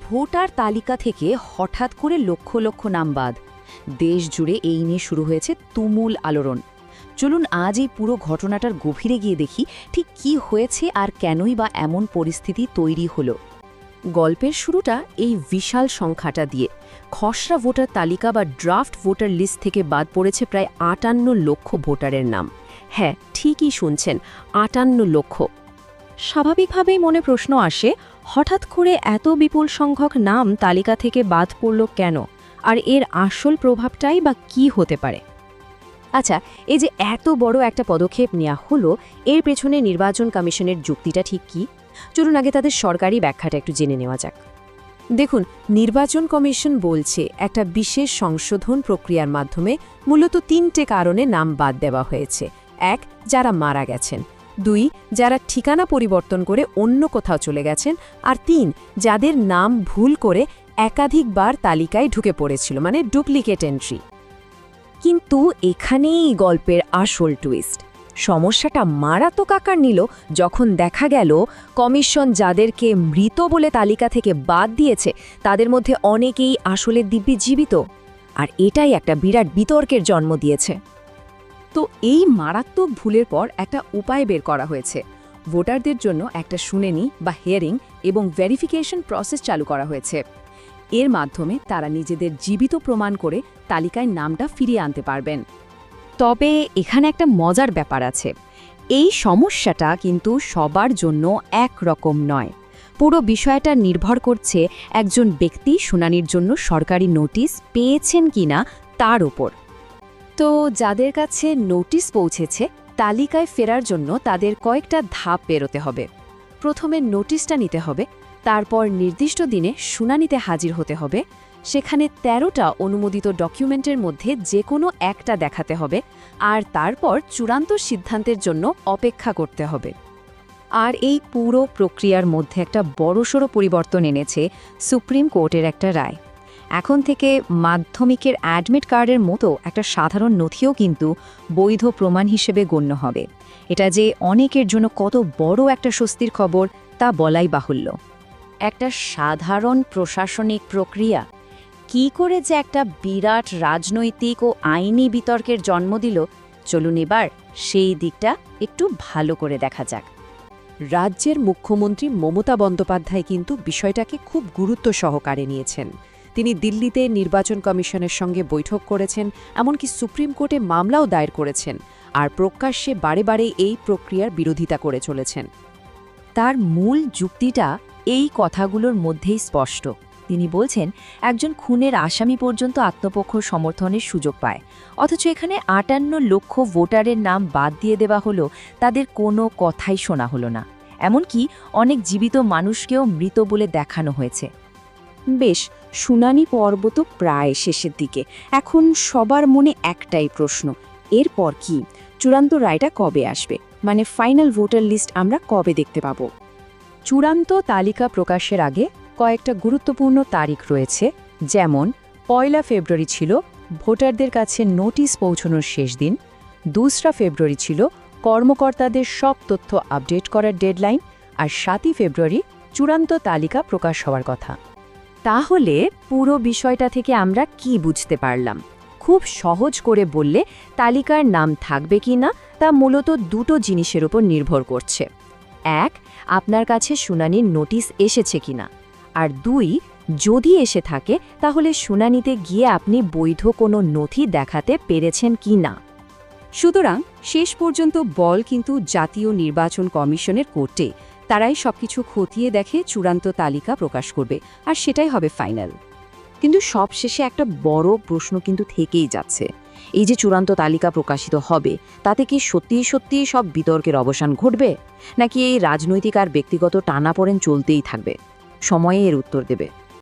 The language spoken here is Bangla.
ভোটার তালিকা থেকে হঠাৎ করে লক্ষ লক্ষ নাম বাদ। দেশ জুড়ে এই নিয়ে শুরু হয়েছে তুমুল আলোড়ন। চলুন আজ এই পুরো ঘটনাটার গভীরে গিয়ে দেখি ঠিক কি হয়েছে আর কেনই বা এমন পরিস্থিতি তৈরি হলো। গল্পের শুরুটা এই বিশাল সংখ্যাটা দিয়ে। খসড়া ভোটার তালিকা বা ড্রাফট ভোটার লিস্ট থেকে বাদ পড়েছে প্রায় ৫৮ লক্ষ ভোটারের নাম। হ্যাঁ, ঠিকই শুনছেন, ৫৮ লক্ষ। স্বাভাবিকভাবেই মনে প্রশ্ন আসে, হঠাৎ করে এত বিপুল সংখ্যক নাম তালিকা থেকে বাদ পড়ল কেন, আর এর আসল প্রভাবটাই বা কী হতে পারে। আচ্ছা, এই যে এত বড় একটা পদক্ষেপ নেওয়া হলো, এর পেছনে নির্বাচন কমিশনের যুক্তিটা ঠিক কী? চলুন আগে তাদের সরকারি ব্যাখ্যাটা একটু জেনে নেওয়া যাক। দেখুন, নির্বাচন কমিশন বলছে একটা বিশেষ সংশোধন প্রক্রিয়ার মাধ্যমে মূলত ৩টে কারণে নাম বাদ দেওয়া হয়েছে। ১, যারা মারা গেছেন। ২, যারা ঠিকানা পরিবর্তন করে অন্য কোথাও চলে গেছেন। আর ৩, যাদের নাম ভুল করে একাধিকবার তালিকায় ঢুকে পড়েছিল, মানে ডুপ্লিকেট এন্ট্রি। কিন্তু এখানেই গল্পের আসল টুইস্ট। সমস্যাটা মারাত্মক আকার নিল যখন দেখা গেল কমিশন যাদেরকে মৃত বলে তালিকা থেকে বাদ দিয়েছে তাদের মধ্যে অনেকেই আসলে দিব্যি জীবিত। আর এটাই একটা বিরাট বিতর্কের জন্ম দিয়েছে। তো এই মারাত্মক ভুলের পর একটা উপায় বের করা হয়েছে। ভোটারদের জন্য একটা শুনানি বা হিয়ারিং এবং ভেরিফিকেশন প্রসেস চালু করা হয়েছে। এর মাধ্যমে তারা নিজেদের জীবিত প্রমাণ করে তালিকায় নামটা ফিরিয়ে আনতে পারবেন। তবে এখানে একটা মজার ব্যাপার আছে। এই সমস্যাটা কিন্তু সবার জন্য একরকম নয়। পুরো বিষয়টা নির্ভর করছে একজন ব্যক্তি শুনানির জন্য সরকারি নোটিশ পেয়েছেন কিনা তার উপর। তো যাদের কাছে নোটিশ পৌঁছেছে, তালিকায় ফেরার জন্য তাদের কয়েকটা ধাপ পেরোতে হবে। প্রথমে নোটিশটা নিতে হবে, তারপর নির্দিষ্ট দিনে শুনানিতে হাজির হতে হবে। সেখানে ১৩টা অনুমোদিত ডকুমেন্টের মধ্যে যে কোনো একটা দেখাতে হবে, আর তারপর চূড়ান্ত সিদ্ধান্তের জন্য অপেক্ষা করতে হবে। আর এই পুরো প্রক্রিয়ার মধ্যে একটা বড়সড় পরিবর্তন এনেছে সুপ্রিম কোর্টের একটা রায়। এখন থেকে মাধ্যমিকের অ্যাডমিট কার্ডের মতো একটা সাধারণ নথিও কিন্তু বৈধ প্রমাণ হিসেবে গণ্য হবে। এটা যে অনেকের জন্য কত বড় একটা স্বস্তির খবর তা বলাই বাহুল্য। একটা সাধারণ প্রশাসনিক প্রক্রিয়া কি করে যে একটা বিরাট রাজনৈতিক ও আইনি বিতর্কের জন্ম দিল, চলুন এবার সেই দিকটা একটু ভালো করে দেখা যাক। রাজ্যের মুখ্যমন্ত্রী মমতা বন্দ্যোপাধ্যায় কিন্তু বিষয়টাকে খুব গুরুত্ব সহকারে নিয়েছেন। তিনি দিল্লিতে নির্বাচন কমিশনের সঙ্গে বৈঠক করেছেন, এমনকি সুপ্রিম কোর্টে মামলাও দায়ের করেছেন, আর প্রকাশ্যে বারে বারে এই প্রক্রিয়ার বিরোধিতা করে চলেছেন। তার মূল যুক্তিটা এই কথাগুলোর মধ্যেই স্পষ্ট। তিনি বলছেন, একজন খুনের আসামি পর্যন্ত আত্মপক্ষ সমর্থনের সুযোগ পায়, অথচ এখানে ৫৮ লক্ষ ভোটারের নাম বাদ দিয়ে দেওয়া হলো, তাদের কোনো কথাই শোনা হলো না। এমনকি অনেক জীবিত মানুষকেও মৃত বলে দেখানো হয়েছে। বেশ, শুনানি পর্ব তো প্রায় শেষের দিকে। এখন সবার মনে একটাই প্রশ্ন, এরপর কি? চূড়ান্ত রায়টা কবে আসবে? মানে ফাইনাল ভোটার লিস্ট আমরা কবে দেখতে পাব? চূড়ান্ত তালিকা প্রকাশের আগে কয়েকটা গুরুত্বপূর্ণ তারিখ রয়েছে। যেমন ১ ফেব্রুয়ারি ছিল ভোটারদের কাছে নোটিশ পৌঁছানোর শেষ দিন, ২ ফেব্রুয়ারি ছিল কর্মকর্তাদের সব তথ্য আপডেট করার ডেডলাইন, আর ৭ ফেব্রুয়ারি চূড়ান্ত তালিকা প্রকাশ হওয়ার কথা। তাহলে পুরো বিষয়টা থেকে আমরা কি বুঝতে পারলাম? খুব সহজ করে বললে, তালিকার নাম থাকবে কি না তা মূলত দুটো জিনিসের উপর নির্ভর করছে। ১, আপনার কাছে শুনানির নোটিশ এসেছে কিনা, আর ২, যদি এসে থাকে তাহলে শুনানিতে গিয়ে আপনি বৈধ কোনো নথি দেখাতে পেরেছেন কি না। সুতরাং শেষ পর্যন্ত বল কিন্তু জাতীয় নির্বাচন কমিশনের কোর্টে। তারাই সবকিছু খতিয়ে দেখে চূড়ান্ত তালিকা প্রকাশ করবে, আর সেটাই হবে ফাইনাল। কিন্তু সবশেষে একটা বড় প্রশ্ন কিন্তু থেকেই যাচ্ছে। এই যে চূড়ান্ত তালিকা প্রকাশিত হবে, তাতে কি সত্যিই সত্যিই সব বিতর্কের অবসান ঘটবে, নাকি এই রাজনৈতিক আর ব্যক্তিগত টানাপোড়েন চলতেই থাকবে? সময়ে এর উত্তর দেবে।